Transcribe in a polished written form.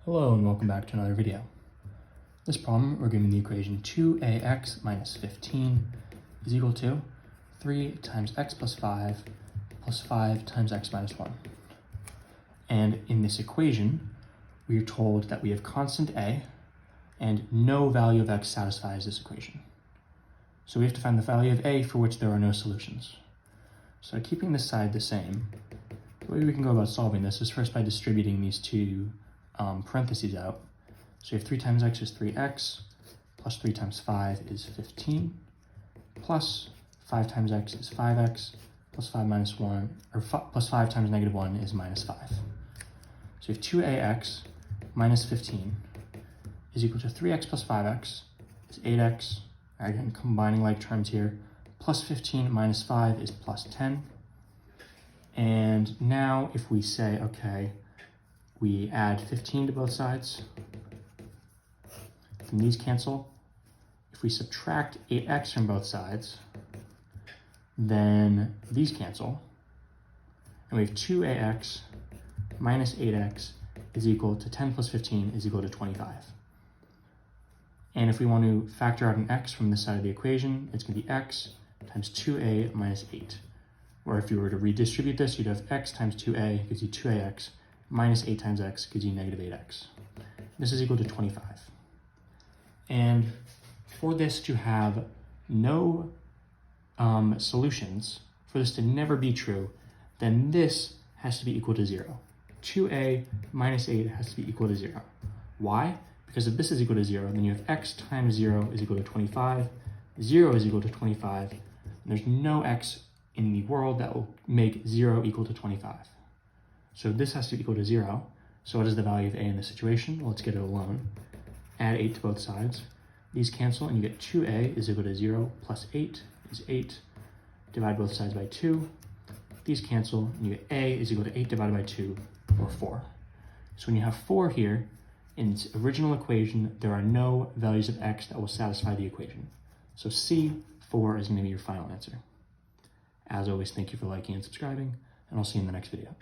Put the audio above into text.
Hello and welcome back to another video. This problem, we're given the equation 2ax minus 15 is equal to 3 times x plus 5 times x minus 1. And in this equation, we are told that we have constant a and no value of x satisfies this equation. So we have to find the value of a for which there are no solutions. So keeping this side the same, the way we can go about solving this is first by distributing these two parentheses out. So you have 3 times x is 3x, plus 3 times 5 is 15, plus 5 times x is 5x, plus 5 minus 1, or plus 5 times negative 1 is minus 5. So you have 2ax minus 15 is equal to 3x plus 5x is 8x, again combining like terms here, plus 15 minus 5 is plus 10. And now if we say, okay, we add 15 to both sides, then these cancel. If we subtract 8x from both sides, then these cancel. And we have 2ax minus 8x is equal to 10 plus 15 is equal to 25. And if we want to factor out an x from this side of the equation, it's going to be x times 2a minus 8. Or if you were to redistribute this, you'd have x times 2a gives you 2ax, minus 8 times x gives you negative 8x. This is equal to 25. And for this to have no solutions, for this to never be true, then this has to be equal to 0. 2a minus 8 has to be equal to 0. Why? Because if this is equal to 0, then you have x times 0 is equal to 25, 0 is equal to 25, and there's no x in the world that will make 0 equal to 25. So this has to be equal to 0. So what is the value of a in this situation? Well, let's get it alone. Add 8 to both sides. These cancel, and you get 2a is equal to 0 plus 8 is 8. Divide both sides by 2. These cancel, and you get a is equal to 8 divided by 2, or 4. So when you have 4 here, in its original equation, there are no values of x that will satisfy the equation. So C, 4 is going to be your final answer. As always, thank you for liking and subscribing, and I'll see you in the next video.